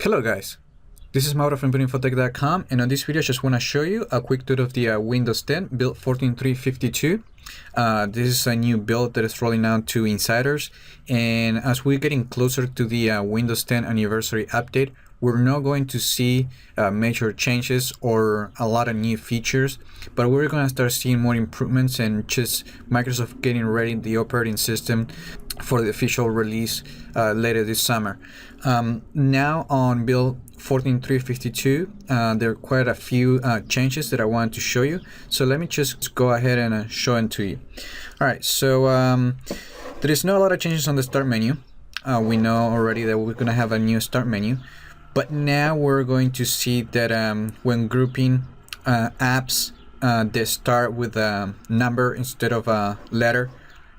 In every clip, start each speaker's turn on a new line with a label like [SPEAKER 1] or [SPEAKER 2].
[SPEAKER 1] Hello guys, this is Mauro from rebootingfotech.com, and on this video I just want to show you a quick tour of the Windows 10 build 14.3.52. This is a new build that is rolling out to insiders, and as we're getting closer to the Windows 10 anniversary update, we're not going to see major changes or a lot of new features, but we're going to start seeing more improvements and just Microsoft getting ready the operating system for the official release later this summer. Now on build 14.3.52, there are quite a few changes that I wanted to show you. So let me just go ahead and show them to you. Alright, so there is not a lot of changes on the start menu. We know already that we're going to have a new start menu. But now we're going to see that when grouping apps, they start with a number instead of a letter.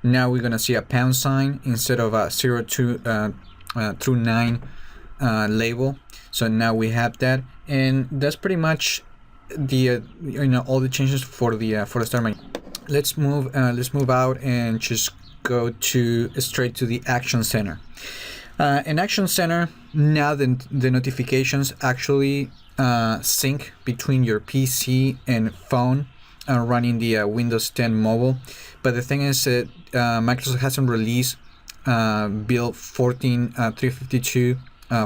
[SPEAKER 1] Now we're going to see a pound sign instead of a 0 through 9 label. So now we have that, and that's pretty much the all the changes for the start menu. Let's move out and just go straight to the Action Center. In Action Center, now the notifications actually sync between your PC and phone running the Windows 10 mobile. But the thing is that Microsoft hasn't released build 14.3.52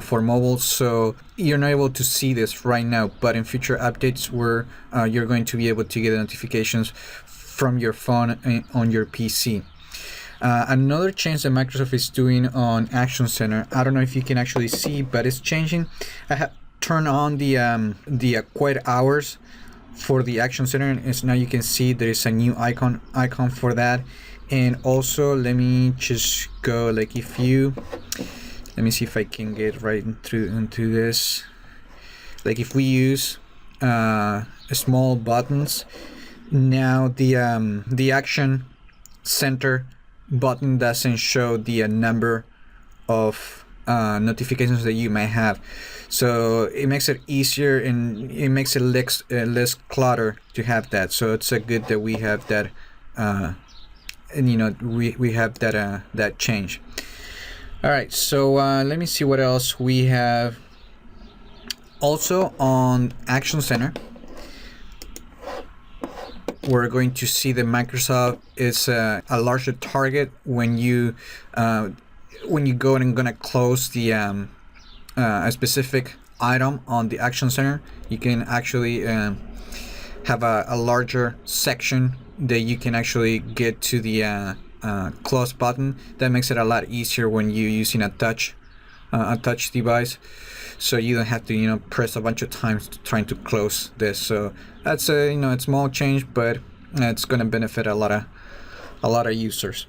[SPEAKER 1] for mobile, so you're not able to see this right now. But in future updates, where you're going to be able to get notifications from your phone on your PC. Another change that Microsoft is doing on Action Center, I don't know if you can actually see, but it's changing. I have turned on the quiet hours for the Action Center, and now you can see there is a new icon for that. And also, let me just go, like, let me see if I can get right into this. Like, if we use small buttons, now the Action Center button doesn't show the number of notifications that you might have, so it makes it easier and it makes it less clutter to have that. So it's a good that we have that, and we have that change. All right, so let me see what else we have. Also on Action Center, we're going to see that Microsoft is a larger target when you go and gonna close the a specific item on the Action Center. You can actually have a larger section that you can actually get to the close button. That makes it a lot easier when you're using a touch device, so you don't have to press a bunch of times trying to close this. So that's a small change, but it's going to benefit a lot of users.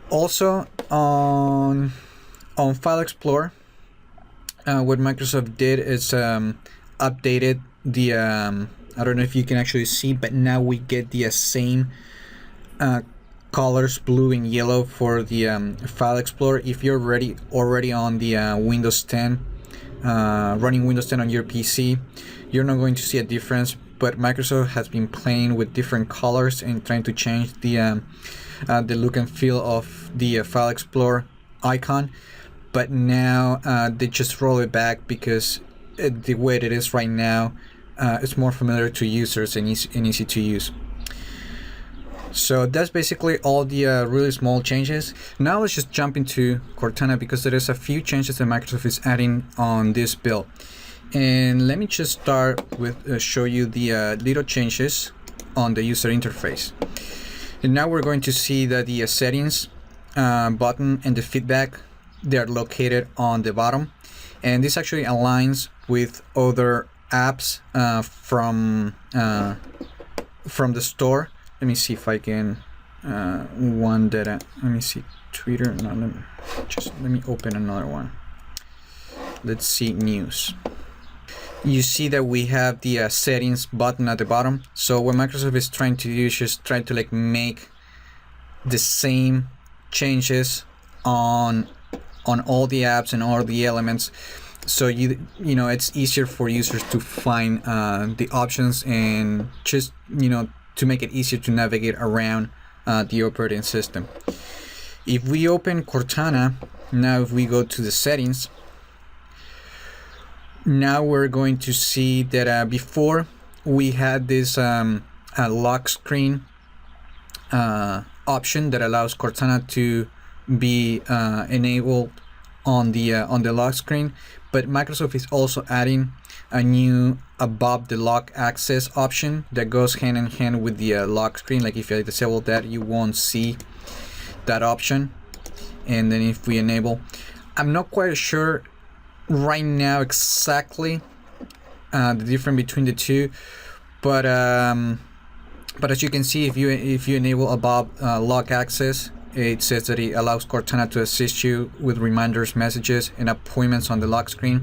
[SPEAKER 1] Also on File Explorer, what Microsoft did is updated the I don't know if you can actually see, but now we get the same colors, blue and yellow, for the File Explorer. If you're already on the Windows 10, running Windows 10 on your PC, you're not going to see a difference. But Microsoft has been playing with different colors and trying to change the look and feel of the File Explorer icon. But now they just roll it back because the way it is right now, it's more familiar to users and easy to use. So that's basically all the really small changes. Now let's just jump into Cortana, because there is a few changes that Microsoft is adding on this build. And let me just start with show you the little changes on the user interface. And now we're going to see that the settings button and the feedback, they are located on the bottom, and this actually aligns with other apps from the store. Let me see if I can one that let me see, Twitter. No, let me open another one. Let's see, news. You see that we have the settings button at the bottom. So what Microsoft is trying to do is just try to make the same changes on all the apps and all the elements, so it's easier for users to find the options, and just to make it easier to navigate around the operating system. If we open Cortana, now if we go to the settings, now we're going to see that before we had this lock screen option that allows Cortana to be enabled on the lock screen, but Microsoft is also adding a new above the lock access option that goes hand in hand with the lock screen. Like if you disable that, you won't see that option. And then if we enable, I'm not quite sure right now exactly the difference between the two, but as you can see, if you enable above lock access, it says that it allows Cortana to assist you with reminders, messages, and appointments on the lock screen.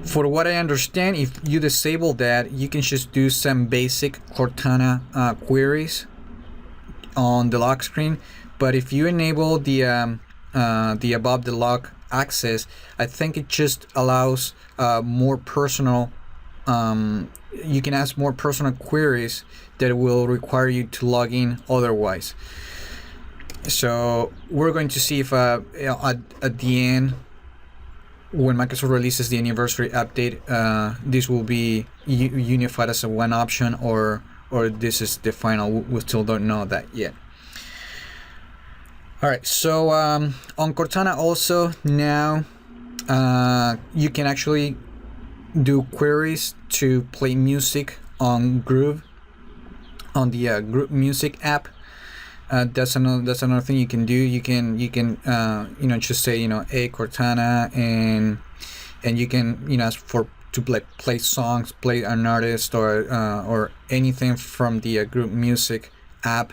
[SPEAKER 1] For what I understand, if you disable that, you can just do some basic Cortana queries on the lock screen. But if you enable the above the lock access, I think it just allows more personal. You can ask more personal queries that will require you to log in otherwise. So we're going to see if at the end, when Microsoft releases the anniversary update, this will be unified as a one option, or this is the final. We still don't know that yet. All right, so on Cortana also now you can actually do queries to play music on Groove, on the Group Music app. That's another thing you can do. You can just say hey Cortana, and you can ask for to play songs, play an artist or anything from the Group Music app.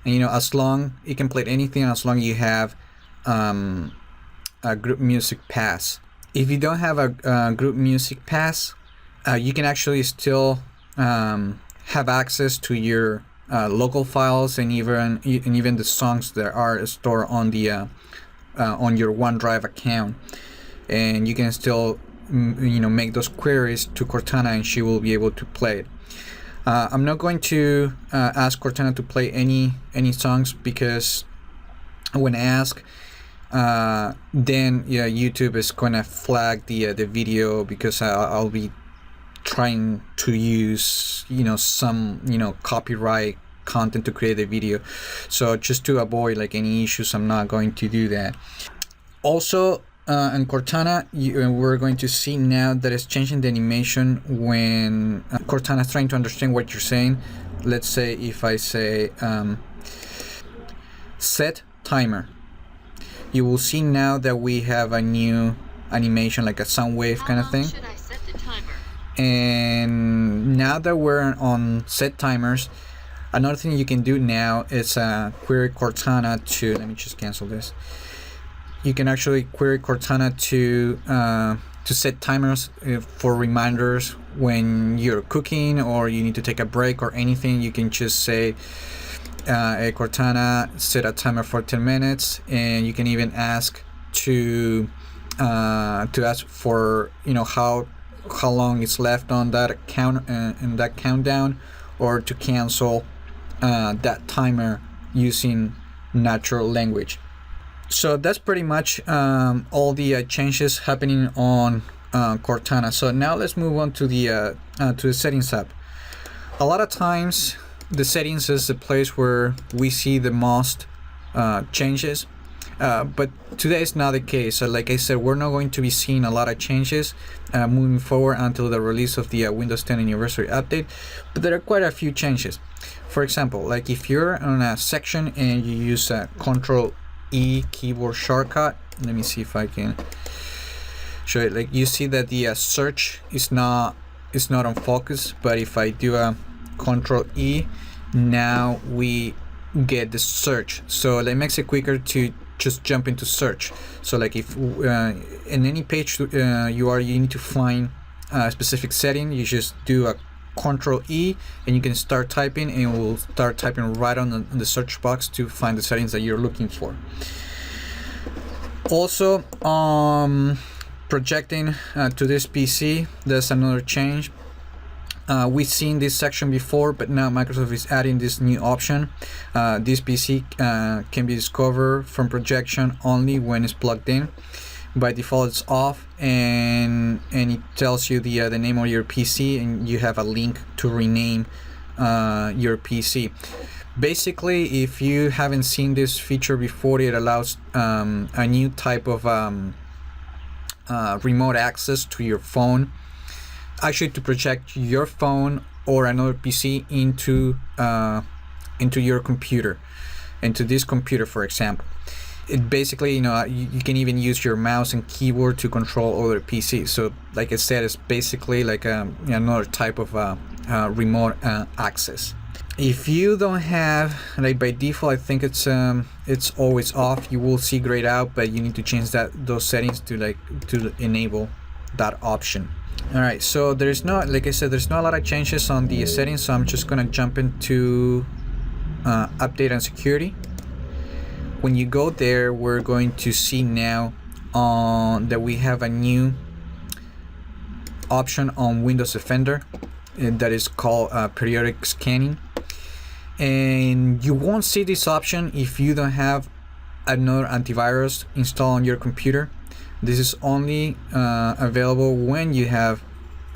[SPEAKER 1] And as long you can play anything as long you have a Group Music Pass. If you don't have a Group Music Pass, you can actually still have access to your local files and even the songs that are stored on the on your OneDrive account, and you can still make those queries to Cortana and she will be able to play it. I'm not going to ask Cortana to play any songs, because when I ask, then YouTube is gonna flag the video, because I'll be trying to use some copyright content to create a video. So just to avoid any issues, I'm not going to do that. Also in Cortana, we're going to see now that it's changing the animation when Cortana is trying to understand what you're saying. Let's say if I say set timer, you will see now that we have a new animation, like a sound wave kind of thing.
[SPEAKER 2] Should I set the timer?
[SPEAKER 1] And now that we're on set timers, another thing you can do now is query Cortana to, let me just cancel this. You can actually query Cortana to set timers for reminders when you're cooking or you need to take a break or anything. You can just say, hey Cortana, set a timer for 10 minutes, and you can even ask to ask for how long is left on that count in that countdown, or to cancel that timer using natural language. So that's pretty much all the changes happening on Cortana. So now let's move on to the settings app. A lot of times the settings is the place where we see the most changes, but today is not the case. So like I said, we're not going to be seeing a lot of changes moving forward until the release of the Windows 10 anniversary update, but there are quite a few changes. For example, like if you're on a section and you use a Control E keyboard shortcut, let me see if I can show it. Like you see that the search is not on focus, but if I do a Control E, now we get the search. So that makes it quicker to just jump into search. So like if in any page you need to find a specific setting, you just do a Control E and you can start typing, and it will start typing right on the search box to find the settings that you're looking for. Also, projecting to this PC, there's another change. We've seen this section before, but now Microsoft is adding this new option. This PC can be discovered from projection only when it's plugged in, by default it's off, and it tells you the name of your PC, and you have a link to rename your PC. Basically, if you haven't seen this feature before, it allows a new type of remote access to your phone, actually to project your phone or another PC into your computer, into this computer, for example. It basically, you can even use your mouse and keyboard to control other PCs. So like I said, it's basically like another type of remote access. If you don't have, like by default, I think it's always off. You will see grayed out, but you need to change those settings to enable that option. All right, so there's not, like I said, there's not a lot of changes on the settings, so I'm just gonna jump into update and security. When you go there, we're going to see now that we have a new option on Windows Defender that is called periodic scanning. And you won't see this option if you don't have another antivirus installed on your computer. This is only available when you have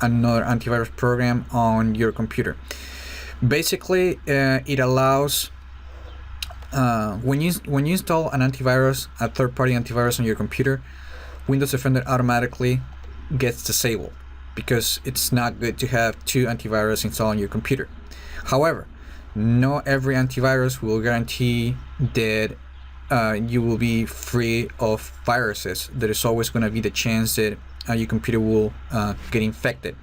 [SPEAKER 1] another antivirus program on your computer. Basically, it allows when you install an antivirus, a third-party antivirus on your computer, Windows Defender automatically gets disabled because it's not good to have two antivirus installed on your computer. However, not every antivirus will guarantee that you will be free of viruses. There is always going to be the chance that your computer will get infected.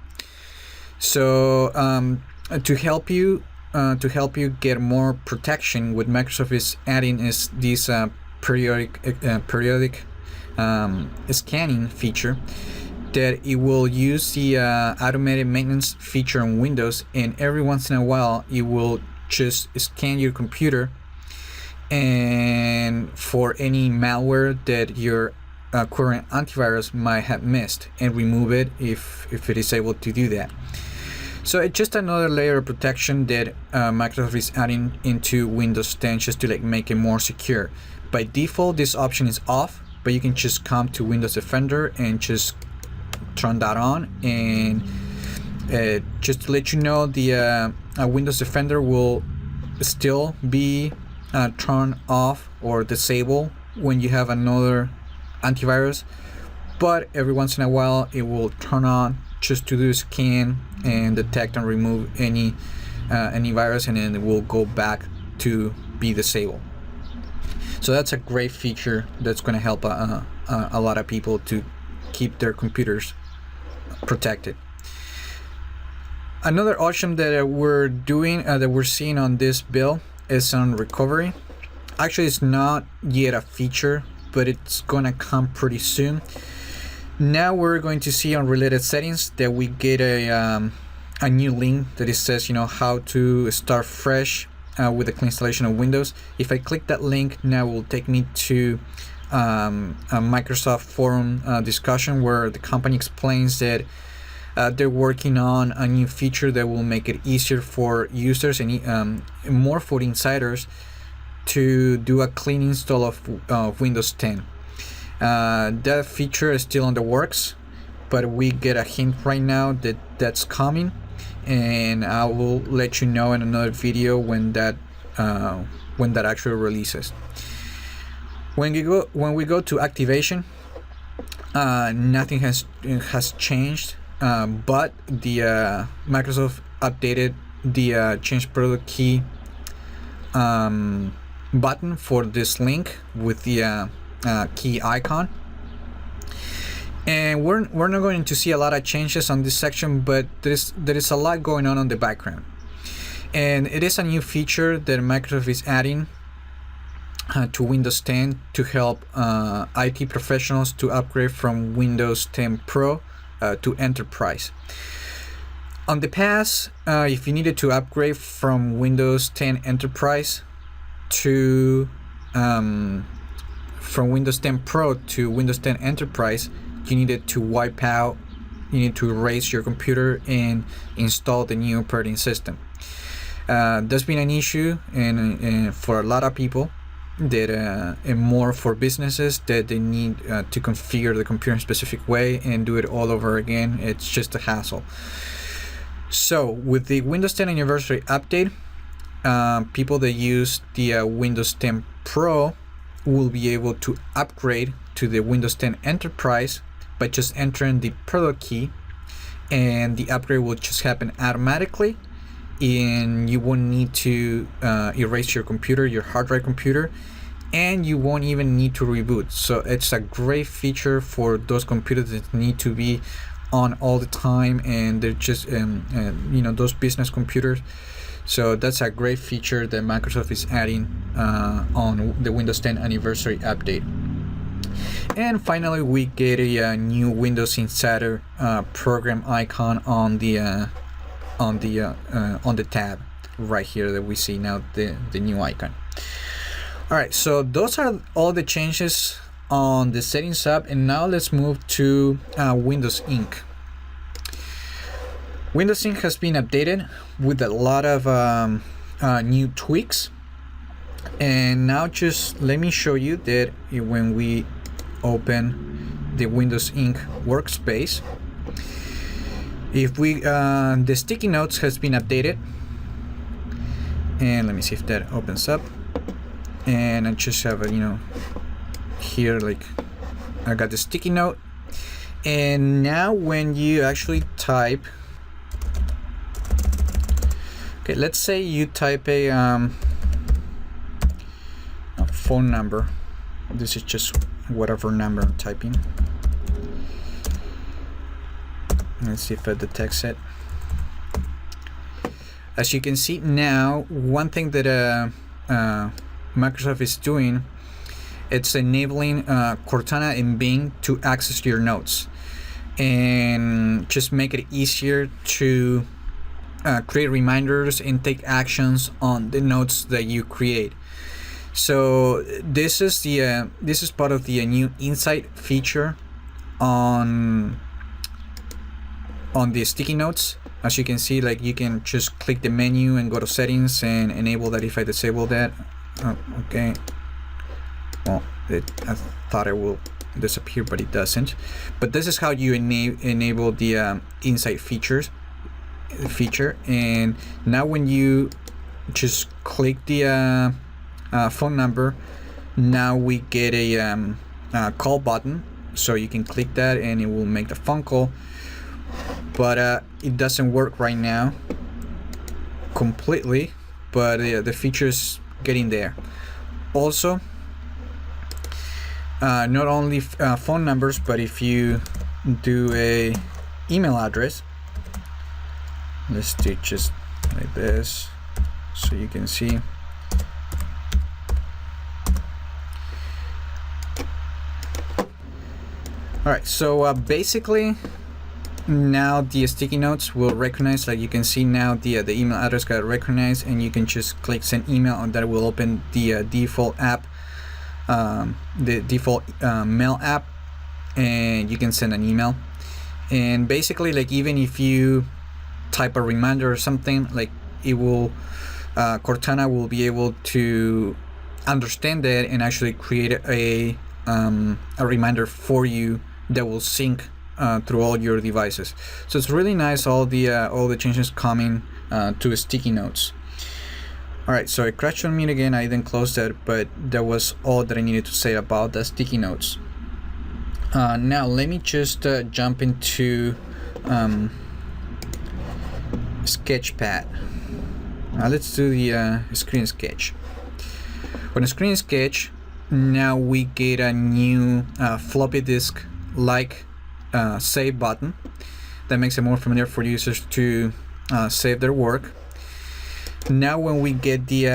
[SPEAKER 1] So to help you get more protection, what Microsoft is adding is this periodic scanning feature, that it will use the automated maintenance feature on Windows, and every once in a while it will just scan your computer and for any malware that your current antivirus might have missed, and remove it if it is able to do that. So it's just another layer of protection that Microsoft is adding into Windows 10 just to make it more secure. By default, this option is off, but you can just come to Windows Defender and just turn that on. And just to let you know, the Windows Defender will still be turned off or disabled when you have another antivirus, but every once in a while it will turn on just to do a scan and detect and remove any virus, and then it will go back to be disabled. So that's a great feature that's going to help a lot of people to keep their computers protected. Another option that we're doing, that we're seeing on this build, is on recovery. Actually, it's not yet a feature, but it's gonna come pretty soon. Now we're going to see on related settings that we get a new link that it says, how to start fresh with a clean installation of Windows. If I click that link, now it will take me to a Microsoft forum discussion where the company explains that they're working on a new feature that will make it easier for users and more for insiders to do a clean install of Windows 10. That feature is still in the works, but we get a hint right now that that's coming, and I will let you know in another video when that actually releases. When we go to activation, nothing has changed, but the Microsoft updated the change product key button for this link with the key icon, and we're not going to see a lot of changes on this section, but there is a lot going on the background, and it is a new feature that Microsoft is adding to Windows 10 to help IT professionals to upgrade from Windows 10 Pro to Enterprise. On the past, if you needed to upgrade from Windows 10 Enterprise to from Windows 10 Pro to Windows 10 Enterprise, you needed to you need to erase your computer and install the new operating system. That's been an issue and for a lot of people, that and more for businesses that they need to configure the computer in a specific way and do it all over again. It's just a hassle. So with the Windows 10 anniversary update, people that use the Windows 10 Pro will be able to upgrade to the Windows 10 Enterprise by just entering the product key, and the upgrade will just happen automatically, and you won't need to erase your computer, your hard drive computer, and you won't even need to reboot. So it's a great feature for those computers that need to be on all the time, and they're just those business computers. So that's a great feature that Microsoft is adding on the Windows 10 anniversary update. And finally, we get a new Windows Insider program icon on the tab right here that we see now, the new icon. All right, so those are all the changes on the settings app, and now let's move to Windows Ink. Windows Ink has been updated with a lot of new tweaks, and now just let me show you that when we open the Windows Ink workspace, if we the sticky notes has been updated, and let me see if that opens up, and I just have a here, like, I got the sticky note, and now when you actually type, okay, let's say you type a phone number. This is just whatever number I'm typing. Let's see if it detects it. As you can see now, one thing that Microsoft is doing, it's enabling Cortana and Bing to access your notes and just make it easier to create reminders and take actions on the notes that you create. So this is part of the new Insight feature on the sticky notes. As you can see, like, you can just click the menu and go to settings and enable that. If I disable that, okay, well, I thought it will disappear, but it doesn't. But this is how you enable the Insight feature. And now when you just click the phone number, now we get a call button, so you can click that and it will make the phone call. But it doesn't work right now completely, but the feature is getting there. Also, not only phone numbers, but if you do a email address, let's do just like this so you can see. All right, so basically now the sticky notes will recognize, like you can see now, the email address got recognized, and you can just click send email, and that will open the default app, the default mail app, and you can send an email. And basically, like, even if you type a reminder or something, like, it will Cortana will be able to understand that and actually create a reminder for you that will sync through all your devices. So it's really nice, all the changes coming to sticky notes. All right, so it crashed on me again. I didn't close that, but that was all that I needed to say about the sticky notes. Now let me just jump into Sketchpad. Now let's do the screen sketch. On the screen sketch, now we get a new floppy disk like save button that makes it more familiar for users to save their work. Now when we get the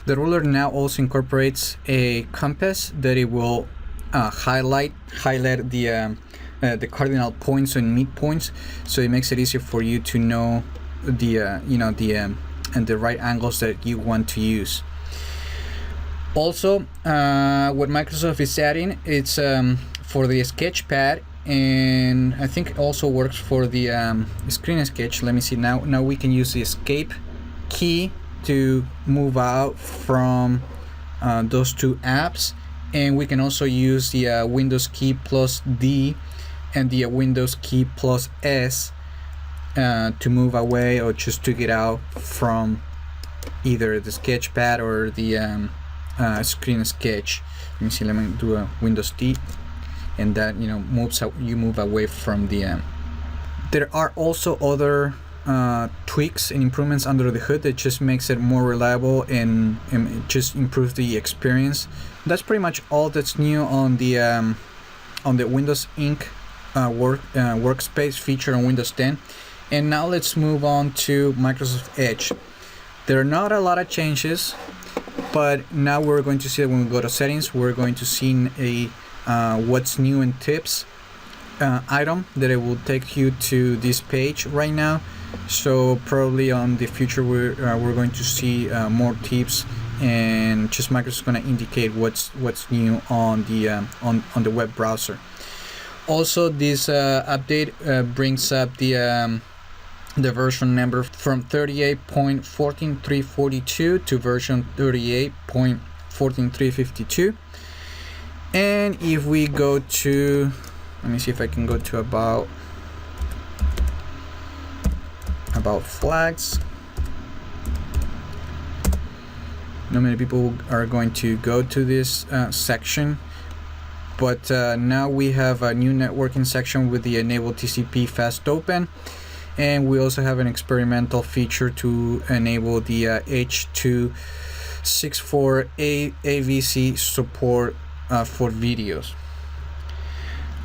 [SPEAKER 1] ruler, now also incorporates a compass that it will highlight the cardinal points and midpoints, so it makes it easier for you to know the and the right angles that you want to use. Also, what Microsoft is adding, it's for the Sketchpad, and I think it also works for the screen sketch. Let me see. Now we can use the escape key to move out from those two apps, and we can also use the Windows key plus D and the Windows key plus S to move away or just to get out from either the Sketchpad or the screen sketch. Let me see, let me do a Windows D, and that moves out, you move away from the there are also other tweaks and improvements under the hood that just makes it more reliable and it just improves the experience. That's pretty much all that's new on the Windows Ink workspace feature on Windows 10. And now let's move on to Microsoft Edge. There are not a lot of changes, but now we're going to see that when we go to settings, we're going to see a what's new and tips item that it will take you to this page right now. So probably on the future we're going to see more tips, and just Microsoft's going to indicate what's new on the web browser. Also, this update brings up the version number from 38.14342 to version 38.14352. And if we go to, let me see if I can go to about flags. Not many people are going to go to this section, but now we have a new networking section with the enable TCP fast open, and we also have an experimental feature to enable the H.264 AVC support for videos.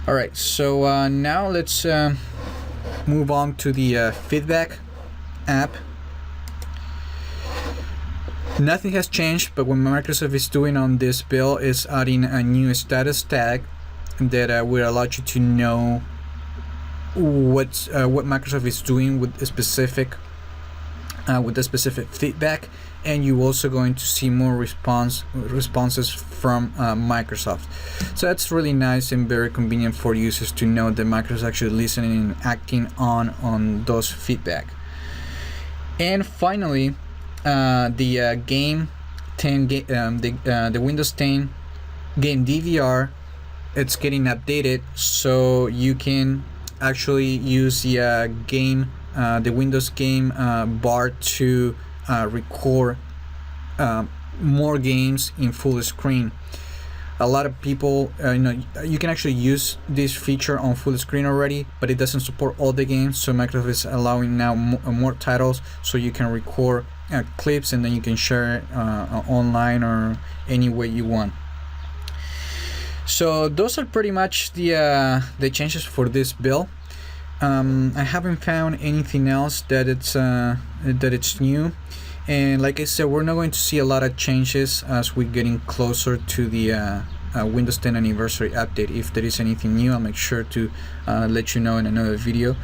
[SPEAKER 1] Alright, so now let's move on to the feedback app. Nothing has changed, but what Microsoft is doing on this build is adding a new status tag that will allow you to know what Microsoft is doing with the specific feedback, and you're also going to see more responses from Microsoft. So that's really nice and very convenient for users to know that Microsoft is actually listening and acting on those feedback. And finally, the game 10 the Windows 10 game DVR, it's getting updated, so you can actually use the the Windows game bar to record more games in full screen. A lot of people, you can actually use this feature on full screen already, but it doesn't support all the games. So Microsoft is allowing now more titles, so you can record clips and then you can share it online or any way you want. So those are pretty much the changes for this build. I haven't found anything else that it's new, and like I said, we're not going to see a lot of changes as we're getting closer to the Windows 10 anniversary update. If there is anything new, I'll make sure to let you know in another video.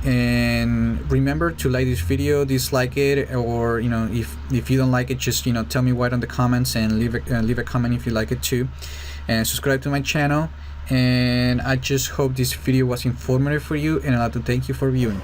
[SPEAKER 1] And remember to like this video, dislike it, or if you don't like it, just tell me right on the comments, and leave a comment if you like it too, and subscribe to my channel. And I just hope this video was informative for you, and I'd like to thank you for viewing.